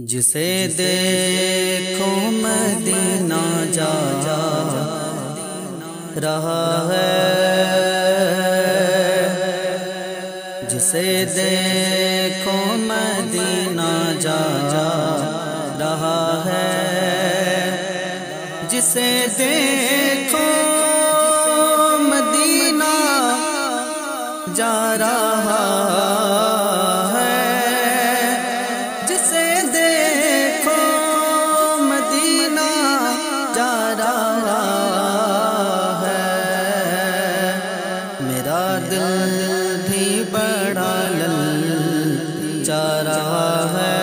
جسے دیکھو مدینہ جا رہا ہے، جسے دیکھو مدینہ جا رہا ہے، جسے دیکھو مدینہ جا رہا ہے، جسے دیکھو مدینہ جا رہا ہے، میرا دل بھی بڑا للچا رہا ہے،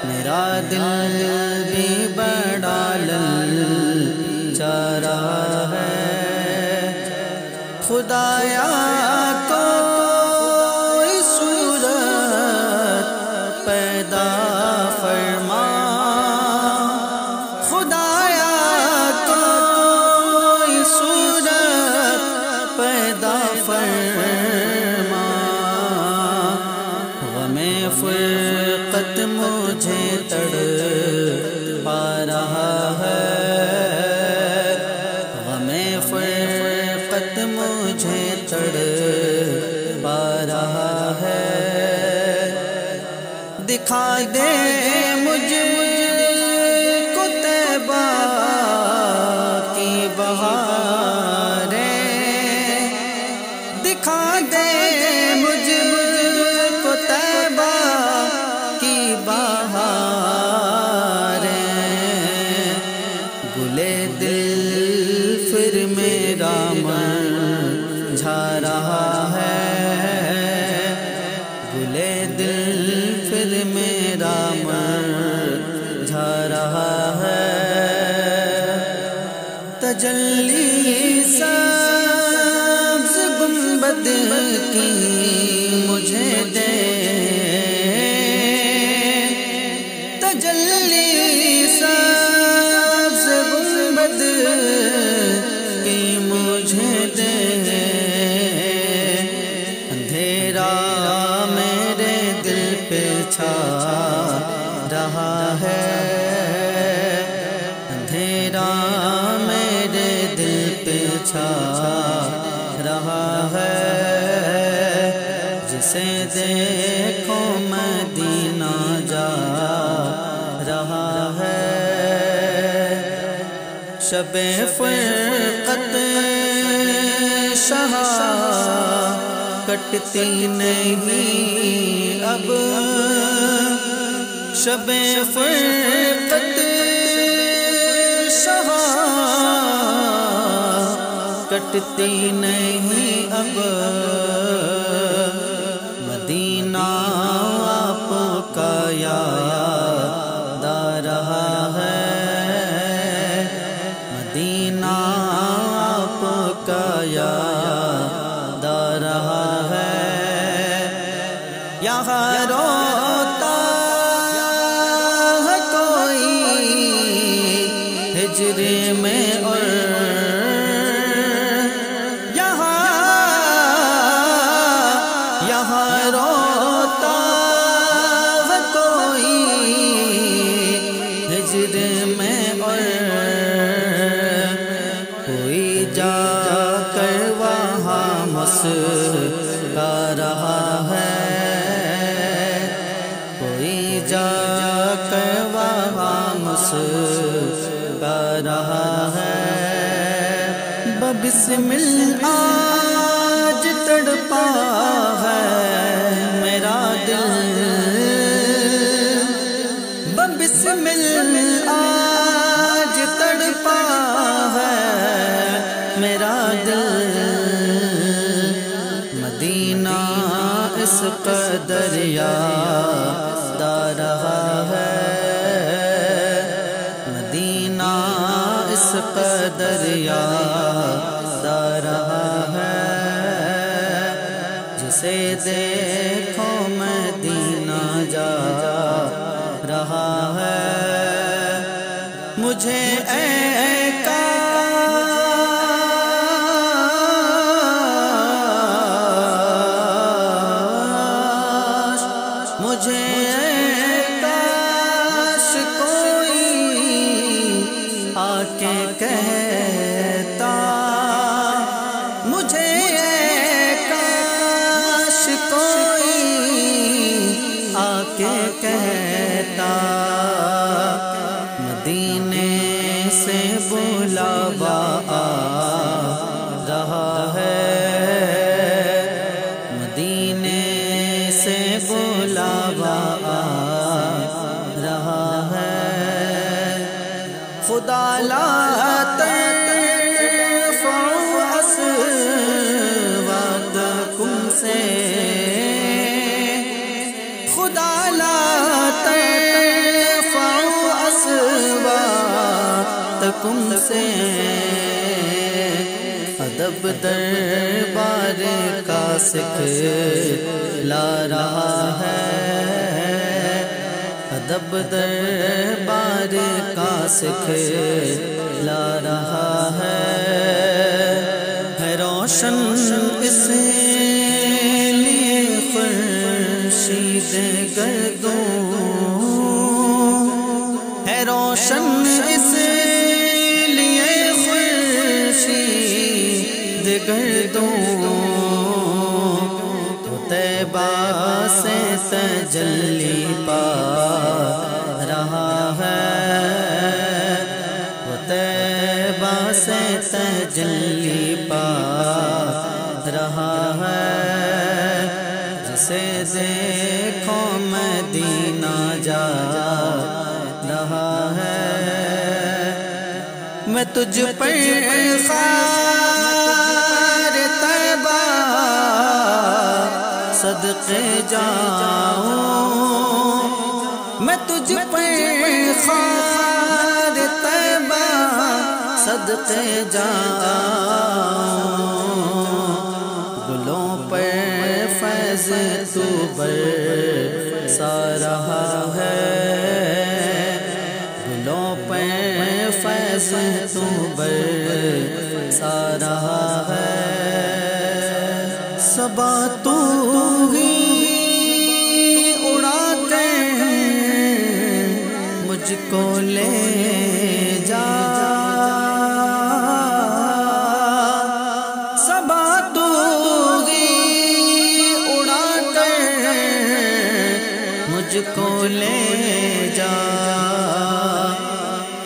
میرا دل بھی بڑا للچا رہا ہے، خدایا کوئی صورت پیدا فرما، خدایا کوئی صورت پیدا فرما، غم فرقت مجھے تڑپا رہا ہے، غم فرقت مجھے تڑپا رہا ہے، دکھا دے مجھ کو طیبہ کی بہاریں، دکھا دے مجھ کو طیبہ کی بہاریں، گلے دل پھر میرا مرجھا رہا ہے، گلے دل پھر میرا مرجھا رہا ہے، تجلی سبز گنبد کی مجھے دے، تجلی سبز گنبد کی مجھے دے، اندھیرا میرے دل پہ چھا رہا ہے، اندھیرا میرے دل پہ چھا رہا ہے، جسے دیکھو مدینہ جا رہا ہے، شب فرقت شہا کٹتی نہیں اب، شب فرقت شہا کٹتی نہیں اب، مدینہ آپ کا یاد آ رہا ہے، مدینہ آپ کا یاد آ رہا ہے، یہاں روتا ہے کوئی ہجر میں اور یہاں روتا ہے کوئی ہجر میں اور کوئی جا کر وہاں مسکرا رہا ہے، کوئی جا کر وہاں مسکرا رہا ہے، بسمل آج تڑپا ہے میرا دل، بسمل آج تڑپا ہے میرا دل، مدینہ اس قدر یاد آ رہا ہے، مدینہ اس قدر یاد آ رہا ہے، جسے دیکھو مدینہ جا رہا ہے، مجھے اے کاش مجھے کے کہتا مجھے کاش کوئی آ کے کہتا مدینے سے بلاوا آ رہا ہے مدینے سے بلاوا آ رہا ہے خدا لا ترفعوا اصواتکم سے خدا لا ترفعوا اصواتکم سے ادب دربار کا سکھلا رہا ہے ادب دربار کا سکھلا رہا ہے روشن اس لیے خورشید گردوں ہے روشن اس لیے خورشید گردوں طیبہ سے تجلی پا رہا ہے وہ طیبہ سے تجلی پا رہا ہے جسے دیکھو مدینہ جا رہا ہے میں تجھ پر خار طیبہ صدقے جاؤں میں تجھ پر خار طیبہ صدقے جاؤں گلوں پر فیض تو برسا رہا ہے گلوں پر فیض تو برسا رہا ہے صبا تو ہی اڑا کر مجھ کو لے جا صبا تو ہی اڑا کر مجھ کو لے جا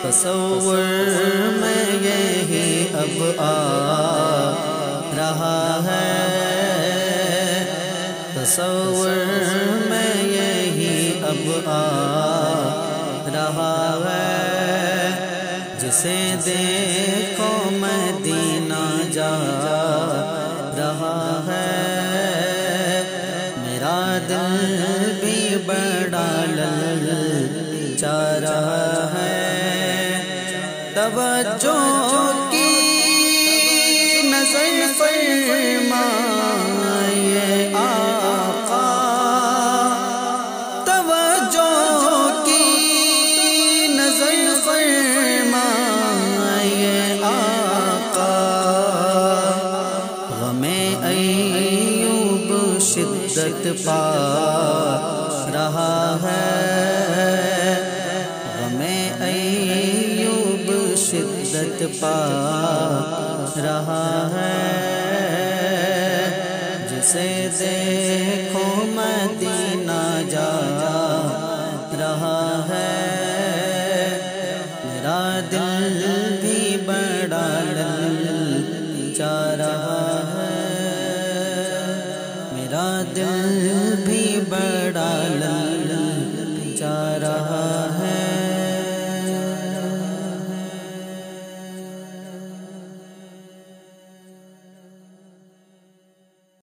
تصور میں یہی اب آ رہا ہے تصور میں یہی اب آ رہا ہے جسے دیکھو مدینہ جا رہا ہے میرا دل بھی بڑا للچا رہا ہے توجہ کی نظر فرمائے آقا توجہ کی نظر فرمائے آقا غم ایوب شدت پا رہا ہے غم ایوب شدت پا رہا ہے جسے دیکھو مدینہ جا رہا ہے میرا دل بھی بڑا للچا رہا ہے میرا دل بھی بڑا